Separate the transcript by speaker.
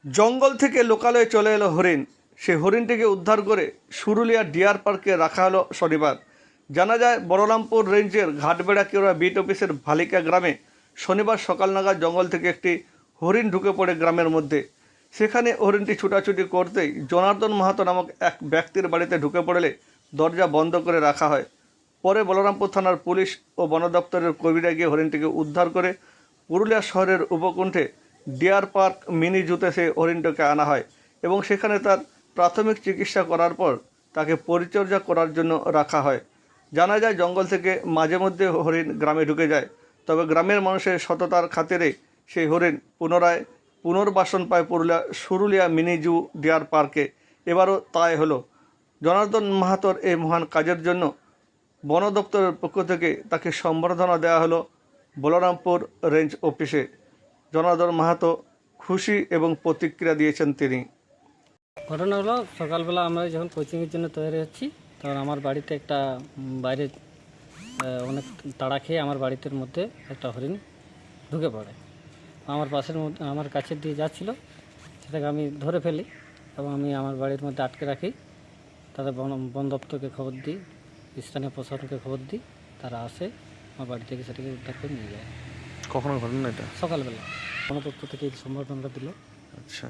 Speaker 1: জঙ্গল থেকে লোকালয়ে চলে এলো হরিণ। সেই হরিণটিকে উদ্ধার করে সুরুলিয়া ডিয়ার পার্কে রাখা হলো শনিবার। জানা যায় বলরামপুর রেঞ্জের ঘাটবেড়া কেওড়া বিট অফিসের ভালিকা গ্রামে শনিবার সকাল নাগাদ জঙ্গল থেকে একটি হরিণ ঢুকে পড়ে গ্রামের মধ্যে। সেখানে হরিণটি ছুটাছুটি করতেই জনার্দন মাহাতো নামক এক ব্যক্তির বাড়িতে ঢুকে পড়লে দরজা বন্ধ করে রাখা হয়। পরে বলরামপুর থানার পুলিশ ও বন দপ্তরের কর্মীরা গিয়ে হরিণটিকে উদ্ধার করে পুরুলিয়া শহরের উপকণ্ঠে ডিয়ার পার্ক মিনি জুতে সে হরিণটিকে আনা হয় এবং সেখানে তার প্রাথমিক চিকিৎসা করার পর তাকে পরিচর্যা করার জন্য রাখা হয়। জানা যায় জঙ্গল থেকে মাঝে মধ্যে হরিণ গ্রামে ঢুকে যায়, তবে গ্রামের মানুষের সততার খাতিরে সেই হরিণ পুনর্বাসন পায় সুরুলিয়া মিনি জু ডিয়ার পার্কে। এবারও তাই হলো। জনার্দন মাহাতোর এই মহান কাজের জন্য বন দপ্তরের পক্ষ থেকে তাকে সম্বর্ধনা দেওয়া হলো বলরামপুর রেঞ্জ অফিসে। জনার্দন মাহাতো খুশি এবং প্রতিক্রিয়া দিয়েছেন তিনি।
Speaker 2: ঘটনা হলো সকালবেলা আমরা যখন কোচিংয়ের জন্য তৈরি হচ্ছি তখন আমার বাড়িতে একটা বাইরে অনেক তাড়া খেয়ে আমার বাড়িতে মধ্যে একটা হরিণ ঢুকে পড়ে। আমার পাশের মধ্যে আমার কাছের দিয়ে যাচ্ছিল, সেটাকে আমি ধরে ফেলি এবং আমি আমার বাড়ির মধ্যে আটকে রাখি। তাদের বন দপ্তরকে খবর দিই, স্থানীয় প্রশাসনকে খবর দিই, তারা আসে আমার বাড়ি থেকে সেটাকে উদ্ধার করে নিয়ে যায়।
Speaker 1: কখনো ঘটনা এটা
Speaker 2: সকালবেলা বন দপ্তর থেকে এই সম্বর্ধনাটা দিল।
Speaker 1: আচ্ছা।